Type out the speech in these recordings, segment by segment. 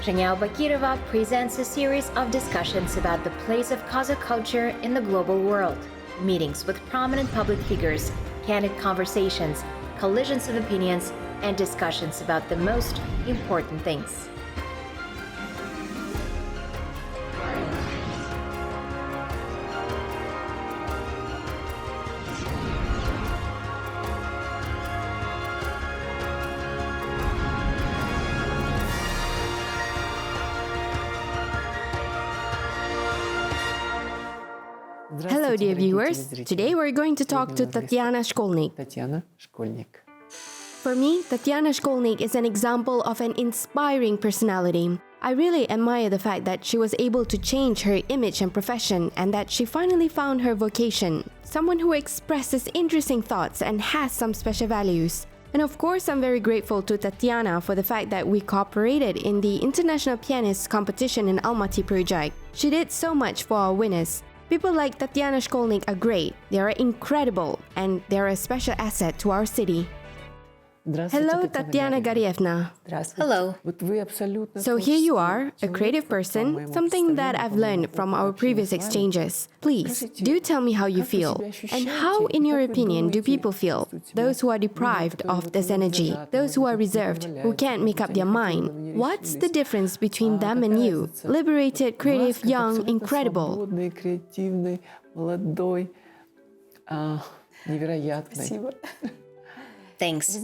Және Bakirova presents a series of discussions about the place of Kazakh culture in the global world. Meetings with prominent public figures, candid conversations, collisions of opinions, and discussions about the most important things. Hello, dear viewers. Today we're going to talk to Tatyana Shkolnik. Tatyana Shkolnik. For me, Tatyana Shkolnik is an example of an inspiring personality. I really admire the fact that she was able to change her image and profession and that she finally found her vocation. Someone who expresses interesting thoughts and has some special values. And of course, I'm very grateful to Tatyana for the fact that we cooperated in the International Pianist Competition in Almaty project. She did so much for our winners. People like Tatyana Shkolnik are great, they are incredible, and they're a special asset to our city. Hello, Tatyana Garyevna. Hello. So here you are, a creative person, something that I've learned from our previous exchanges. Please, do tell me how you feel. And how, in your opinion, do people feel? Those who are deprived of this energy, those who are reserved, who can't make up their mind. What's the difference between them and you? Liberated, creative, young, incredible. Thanks.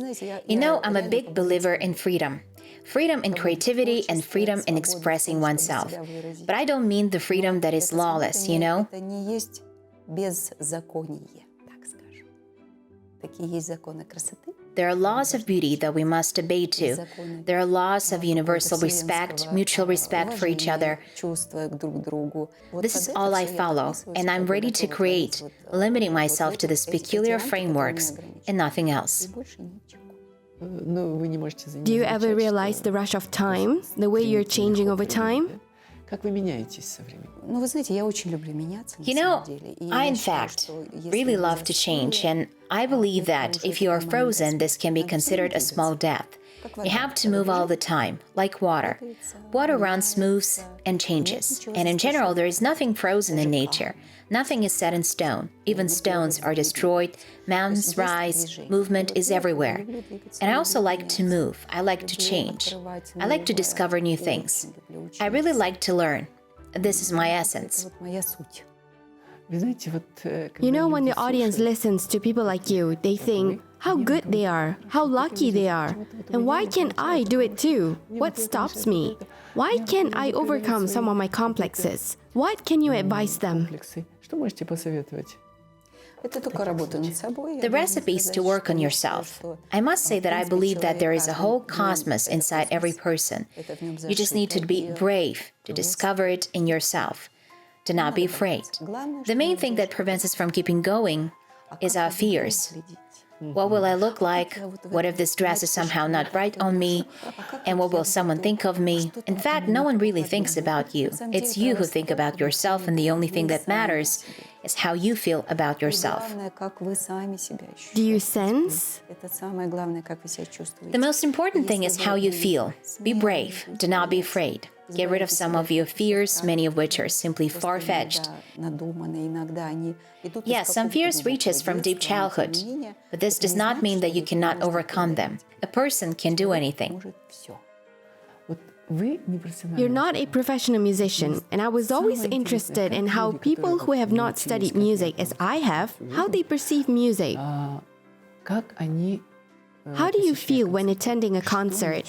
You know, I'm a big believer in freedom. Freedom in creativity and freedom in expressing oneself. But I don't mean the freedom that is lawless, you know? There are laws of beauty that we must obey to. There are laws of universal respect, mutual respect for each other. This is all I follow, and I'm ready to create, limiting myself to these peculiar frameworks and nothing else. Do you ever realize the rush of time, the way you're changing over time? You know, I in fact really love to change, and I believe that if you are frozen, this can be considered a small death. You have to move all the time, like water. Water runs smooth and changes, and in general there is nothing frozen in nature. Nothing is set in stone. Even stones are destroyed, mountains rise, movement is everywhere. And I also like to move, I like to change. I like to discover new things. I really like to learn. This is my essence. You know, when the audience listens to people like you, they think, how good they are, how lucky they are, and why can't I do it too? What stops me? Why can't I overcome some of my complexes? What can you advise them? The recipe is to work on yourself. I must say that I believe that there is a whole cosmos inside every person. You just need to be brave to discover it in yourself. To not be afraid. The main thing that prevents us from keeping going is our fears. What will I look like? What if this dress is somehow not right on me? And what will someone think of me? In fact, no one really thinks about you. It's you who think about yourself, and the only thing that matters is how you feel about yourself. Do you sense? The most important thing is how you feel. Be brave. Do not be afraid. Get rid of some of your fears, many of which are simply far-fetched. Yes, some fears reach us from deep childhood, but this does not mean that you cannot overcome them. A person can do anything. You're not a professional musician, and I was always interested in how people who have not studied music as I have, how they perceive music. How do you feel when attending a concert?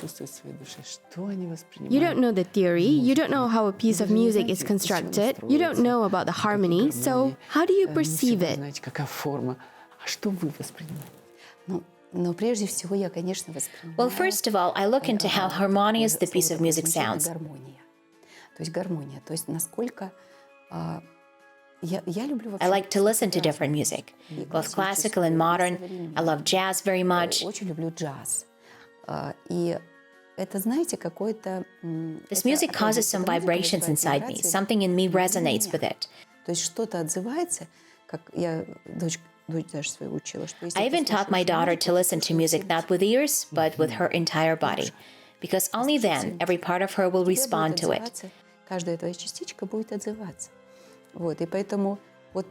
You don't know the theory, you don't know how a piece of music is constructed, you don't know about the harmony, so how do you perceive it? Well, first of all, I look into how harmonious the piece of music sounds. I like to listen to different music, both classical and modern. I love jazz very much. This music causes some vibrations inside me. Something in me resonates with it. I even taught my daughter to listen to music not with ears, but with her entire body. because only then every part of her will respond to it. Каждая твоя частичка будет отзываться. Вот, и поэтому вот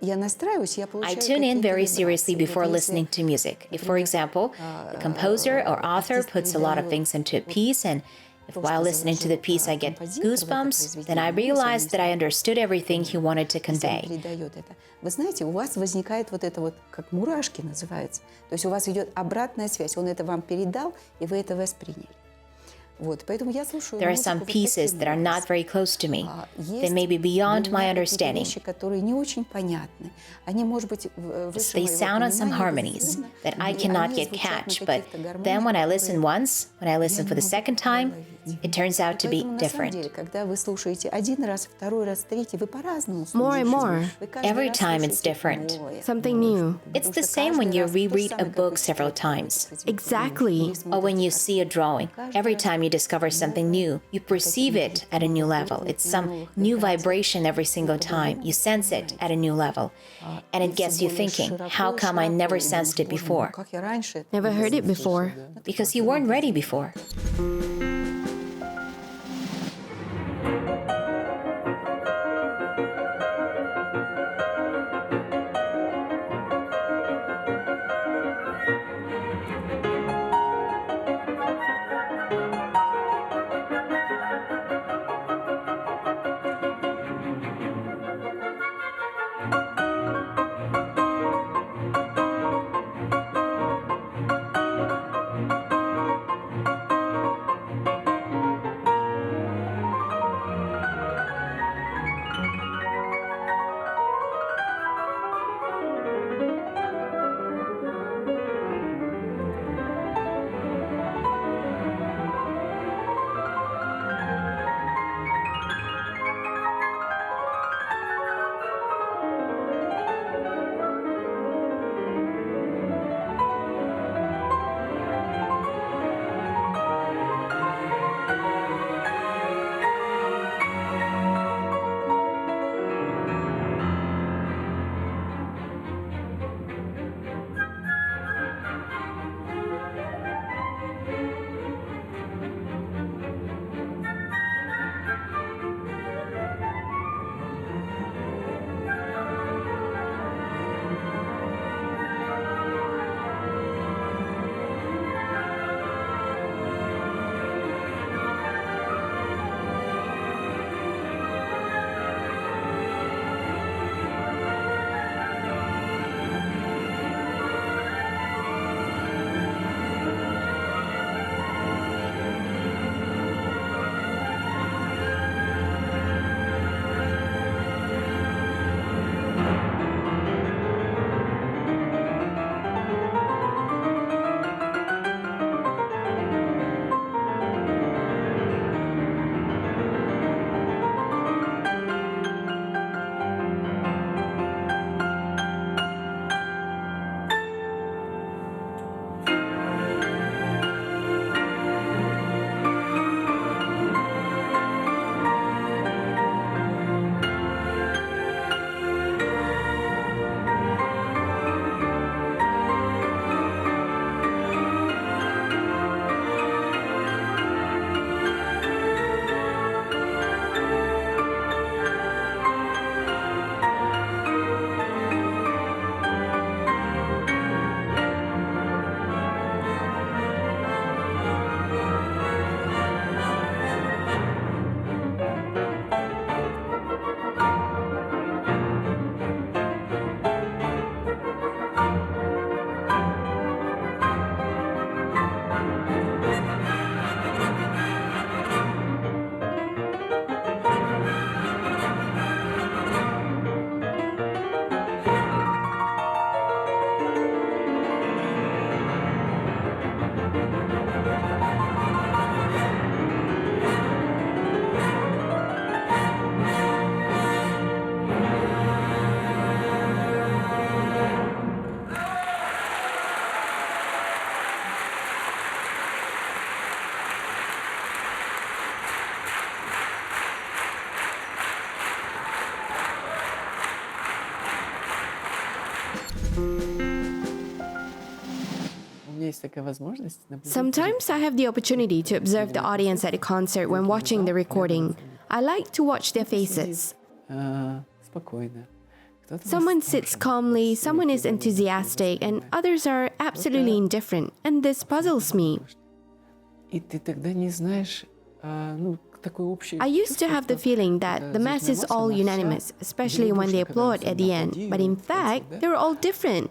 я настраиваюсь, я получаю I tune in very какие-то seriously вибрации. before listening to music. If, for example, the composer or author puts a lot of things into a piece, and if while listening to the piece I get goosebumps, then I realize that I understood everything he wanted to convey. Передает это. Вы знаете, у вас возникает вот это вот, как мурашки называется. То есть у вас идет обратная связь. Он это вам передал, и вы это восприняли. Вот, поэтому я слушаю There are музыку some вот pieces таким that are not образом. very close to me. They Есть may be beyond для my меня какие-то understanding. вещи, которые не очень понятны. Они, может быть, выше They моего sound on some понимания, harmonies безусловно, that I и cannot они get звучат catch, на but каких-то then when I гармониях, listen которые once, when I listen for the second time, it turns out to be Поэтому, на самом деле, different. когда вы слушаете один раз, второй раз, третий, вы по-разному More and слушаете. more. Вы каждый Every раз time it's слушаете different. новое. Something new. It's Потому the что same when каждый you раз то же reread a самое, как book вы several читаете times. эти Exactly. или Or смотрите when you картины. see a drawing, every time you discover something new, you perceive it at a new level. It's some new vibration every single time. You sense it at a new level. And it gets you thinking, how come I never sensed it before? Как я раньше Never heard it before. Because you weren't ready before. Sometimes I have the opportunity to observe the audience at a concert when watching the recording. I like to watch their faces. Someone sits calmly, someone is enthusiastic, and others are absolutely indifferent, and this puzzles me. I used to have the feeling that the mass is all unanimous, especially when they applaud at the end, but in fact, they're all different.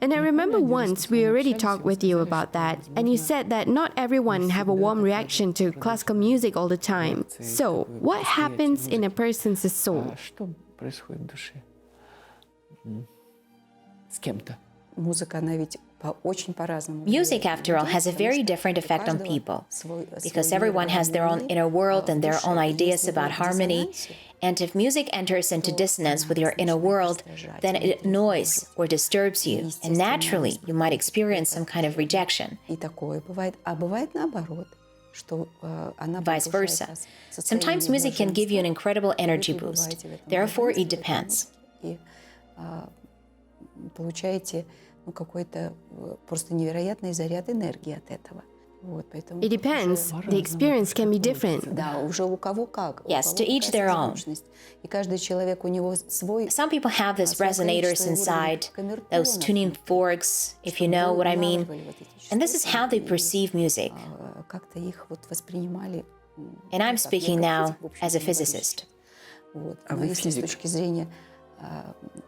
And I remember once we already talked with you about that, and you said that not everyone have a warm reaction to classical music all the time. So, what happens in a person's soul? Music, after all, has a very different effect on people, because everyone has their own inner world and their own ideas about harmony, and if music enters into dissonance with your inner world, then it annoys or disturbs you, and naturally you might experience some kind of rejection. Vice versa. Sometimes music can give you an incredible energy boost. Therefore, it depends. It depends. The experience can be different. Yes, to each their own. Some people have these resonators inside, those tuning forks, if you know what I mean. And this is how they perceive music. And I'm speaking now as a physicist.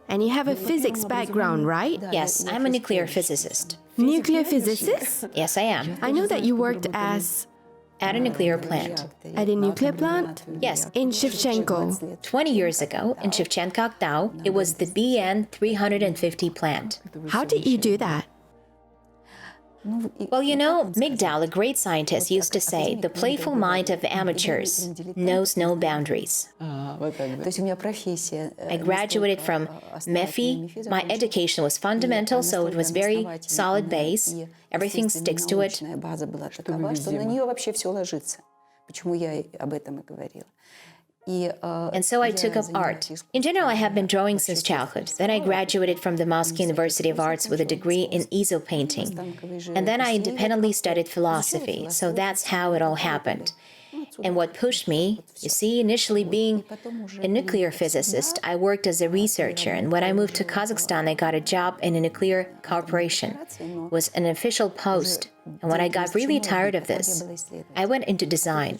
And you have a physics background, right? Yes, I'm a nuclear physicist. Nuclear physicist? Yes, I am. I know that you worked as... At a nuclear plant. At a nuclear plant? Yes. In Shevchenko. 20 years ago, in Shevchenko, it was the BN 350 plant. How did you do that? Well, you know, Migdal, a great scientist, used to say, the playful mind of amateurs knows no boundaries. I graduated from MEFI. My education was fundamental, so it was very solid base. Everything sticks to it. And so I took up art. In general, I have been drawing since childhood. Then I graduated from the Moscow University of Arts with a degree in easel painting. And then I independently studied philosophy. So that's how it all happened. And what pushed me, you see, initially being a nuclear physicist, I worked as a researcher. And when I moved to Kazakhstan, I got a job in a nuclear corporation. It was an official post. And when I got really tired of this, I went into design.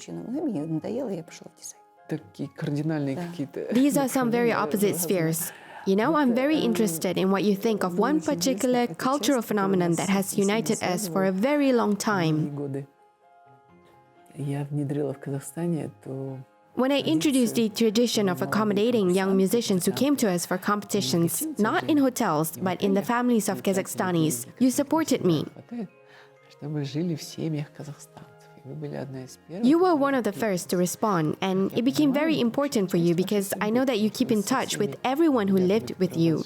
These are some very opposite spheres. You know, I'm very interested in what you think of one particular cultural phenomenon that has united us for a very long time. When I introduced the tradition of accommodating young musicians who came to us for competitions, not in hotels, but in the families of Kazakhstanis, you supported me. You were one of the first to respond, and it became very important for you because I know that you keep in touch with everyone who lived with you.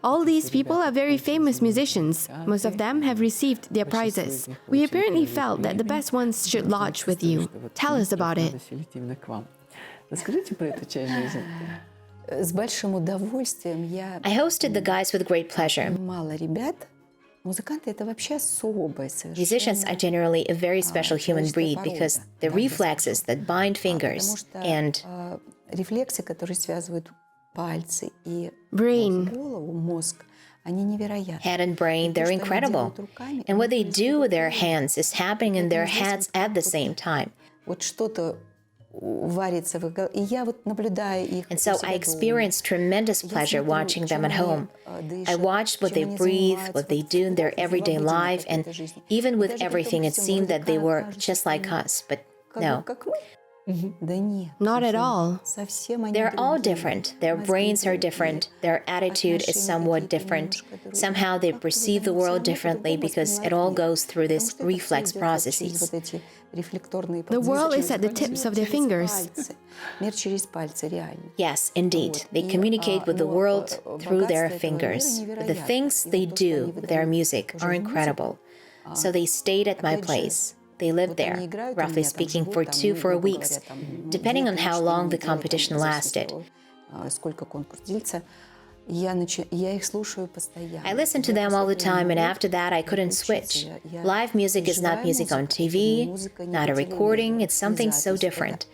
All these people are very famous musicians. Most of them have received their prizes. We apparently felt that the best ones should lodge with you. Tell us about it. I hosted the guys with great pleasure. Musicians are generally a very special human breed because the reflexes that bind fingers and brain, head and brain, they're incredible. And what they do with their hands is happening in their heads at the same time. And so I experienced tremendous pleasure watching them at home. I watched what they breathe, what they do in their everyday life, and even with everything, it seemed that they were just like us, but no. Not at all. They're all different. Their brains are different. Their attitude is somewhat different. Somehow they perceive the world differently because it all goes through these reflex processes. The world is at the tips of their fingers. Yes, indeed. They communicate with the world through their fingers. But the things they do with their music are incredible. So they stayed at my place. They lived there, roughly speaking, for 2 4 weeks, depending on how long the competition lasted. I listened to them all the time, and after that, I couldn't switch. Live music is not music on TV, not a recording, it's something so different.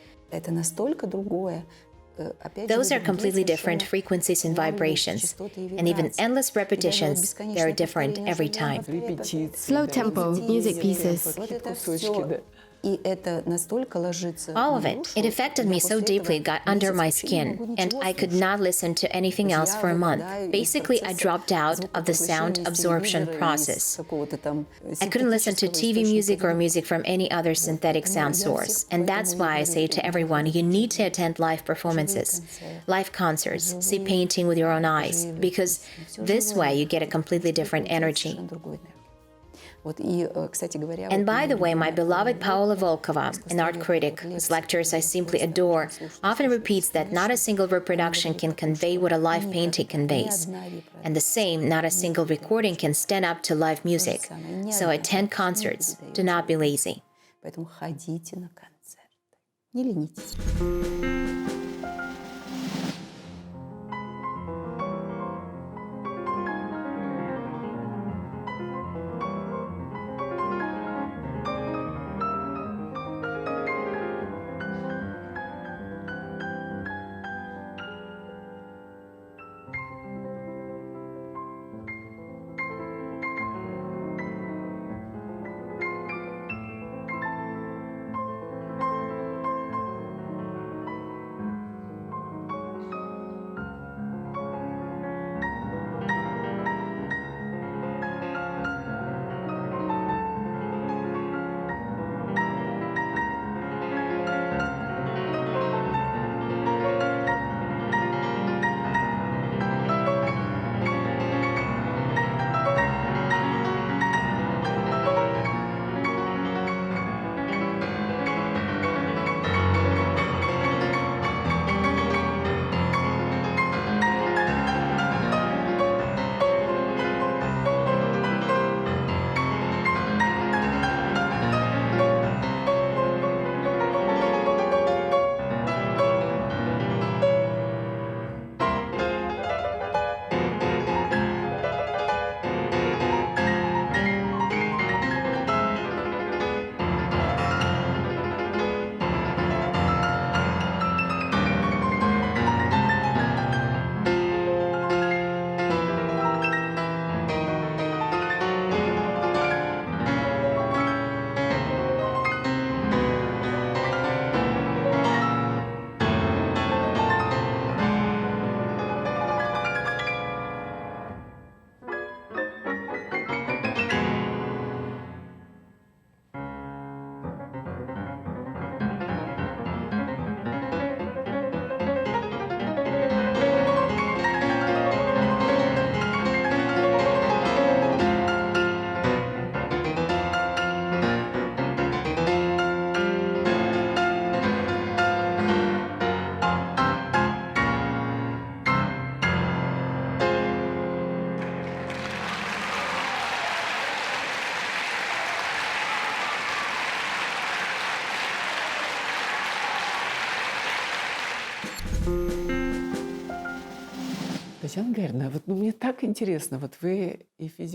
Those are completely different frequencies and vibrations, and even endless repetitions, they're different every time. Slow tempo music pieces. All of it. It affected me so deeply, it got under my skin, and I could not listen to anything else for a month. Basically, I dropped out of the sound absorption process. I couldn't listen to TV music or music from any other synthetic sound source, and that's why I say to everyone, you need to attend live performances, live concerts, see painting with your own eyes, because this way you get a completely different energy. And by the way, my beloved Paula Volkova, an art critic whose lectures I simply adore, often repeats that not a single reproduction can convey what a live painting conveys. And the same, not a single recording can stand up to live music. So attend concerts. Do not be lazy.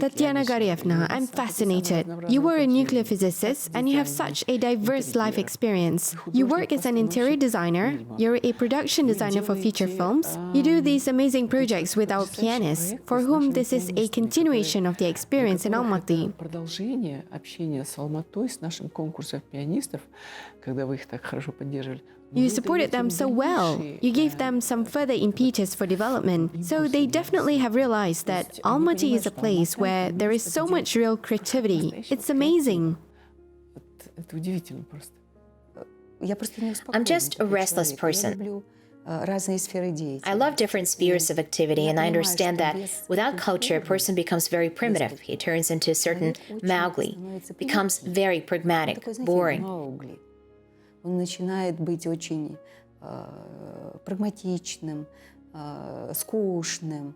Tatyana Garyevna, I'm fascinated. You were a nuclear physicist and you have such a diverse life experience. You work as an interior designer, you're a production designer for feature films, you do these amazing projects with our pianists, for whom this is a continuation of the experience in Almaty. Продолжение общения с Алматой, с нашим конкурсом пианистов, когда вы их так хорошо поддерживали. You supported them so well. You gave them some further impetus for development. So they definitely have realized that Almaty is a place where there is so much real creativity. It's amazing. I'm just a restless person. I love different spheres of activity, and I understand that without culture, a person becomes very primitive. He turns into a certain Mowgli, becomes very pragmatic, boring. Он начинает быть очень прагматичным, скучным.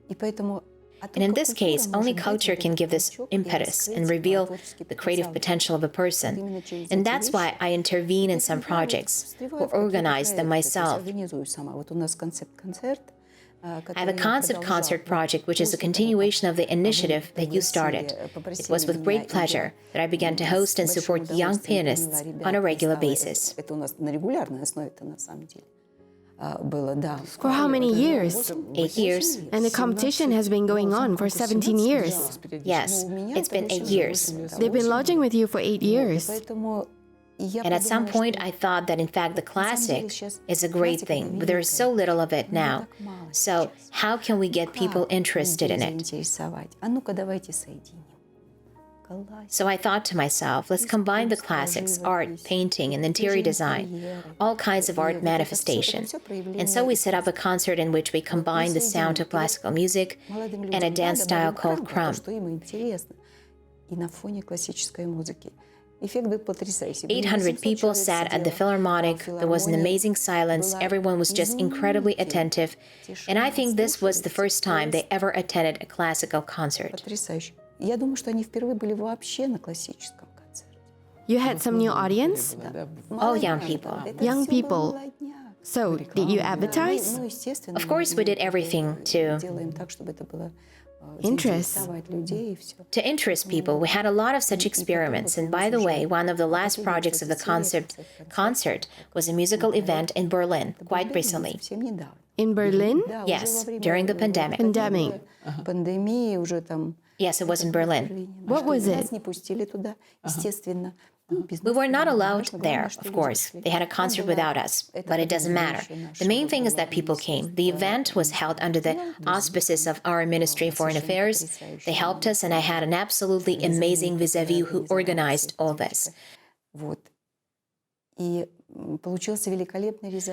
И поэтому And in this case, only culture can give this impetus and reveal the creative potential of a person. And that's why I intervene in some projects or organize them myself. Вот у нас Concept Сoncert, I have a Concept Concert project, which is a continuation of the initiative that you started. It was with great pleasure that I began to host and support young pianists on a regular basis. For how many years? 8 years. And the competition has been going on for 17 years. Yes, it's been 8 years. They've been lodging with you for 8 years. And at some point, I thought that in fact the classic is a great thing, but there is so little of it now. So how can we get people interested in it? So I thought to myself, let's combine the classics, art, painting, and interior design, all kinds of art manifestation. And so we set up a concert in which we combine the sound of classical music and a dance style called Krum. 800 people sat at the Philharmonic. There was an amazing silence. Everyone was just incredibly attentive. And I think this was the first time they ever attended a classical concert. You had some new audience? All young people. Young people. So, did you advertise? Of course, we did everything to interest people. We had a lot of such experiments. And by the way, one of the last projects of the Concept Concert was a musical event in Berlin, quite recently. In Berlin? Yes, during the pandemic. Yes, it was in Berlin. What was it? We were not allowed there, of course. They had a concert without us, but it doesn't matter. The main thing is that people came. The event was held under the auspices of our Ministry of Foreign Affairs. They helped us, and I had an absolutely amazing vis-a-vis who organized all this.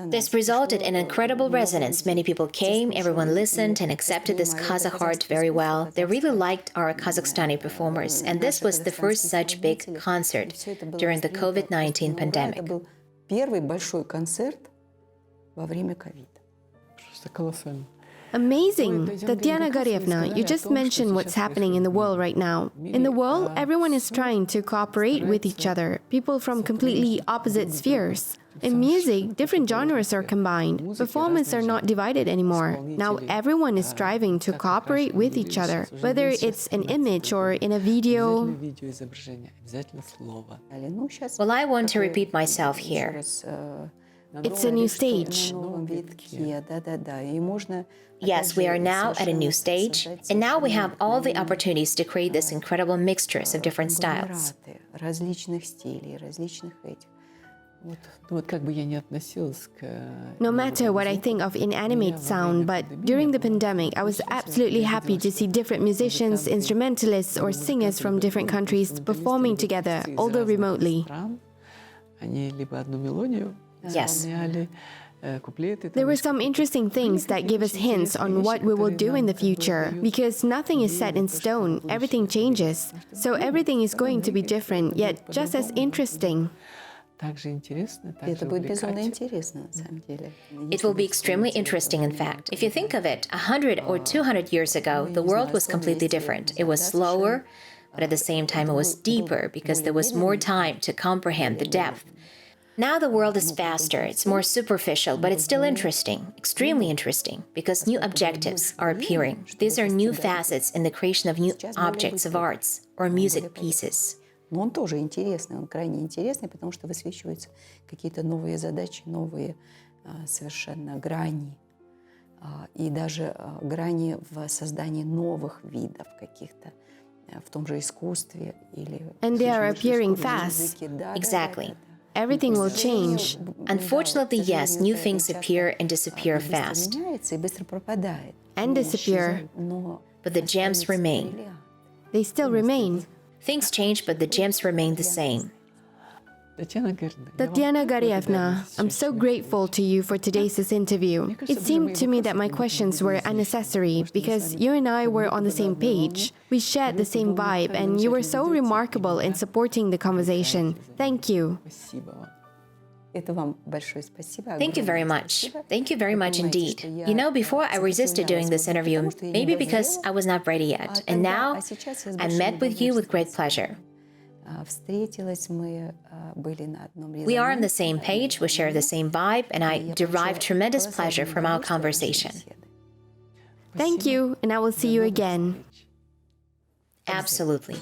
This resulted in incredible resonance. Many people came, everyone listened and accepted this Kazakh art very well. They really liked our Kazakhstani performers, and this was the first such big concert during the COVID-19 pandemic. Amazing! Tatyana Garyevna, you just mentioned what's happening in the world right now. In the world, everyone is trying to cooperate with each other, people from completely opposite spheres. In music, different genres are combined. Performers are not divided anymore. Now everyone is striving to cooperate with each other, whether it's an image or in a video. Well, I want to repeat myself here. It's a new stage. Yes, we are now at a new stage, and now we have all the opportunities to create this incredible mixtures of different styles. No matter what I think of inanimate sound, but during the pandemic, I was absolutely happy to see different musicians, instrumentalists, or singers from different countries performing together, although remotely. Yes. There were some interesting things that give us hints on what we will do in the future, because nothing is set in stone, everything changes. So everything is going to be different, yet just as interesting. It will be extremely interesting, in fact. If you think of it, 100 or 200 years ago, the world was completely different. It was slower, but at the same time it was deeper, because there was more time to comprehend the depth. Now the world is faster, it's more superficial, but it's still interesting, extremely interesting, because new objectives are appearing. These are new facets in the creation of new objects of arts or music pieces. Но он тоже интересный, он крайне интересный, потому что высвечиваются какие-то новые задачи, новые совершенно грани. И даже грани в создании новых видов каких-то в том же искусстве или... And they are appearing fast. Exactly. Everything will change. Unfortunately, yes, new things appear and disappear fast. And disappear. But the gems remain. They still remain. Things change, but the gems remain the same. Tatyana Garyevna, I'm so grateful to you for today's interview. It seemed to me that my questions were unnecessary because you and I were on the same page. We shared the same vibe, and you were so remarkable in supporting the conversation. Thank you. Thank you very much. Thank you very much indeed. You know, before I resisted doing this interview, maybe because I was not ready yet. And now I met with you with great pleasure. We are on the same page, we share the same vibe, and I derive tremendous pleasure from our conversation. Thank you, and I will see you again. Absolutely.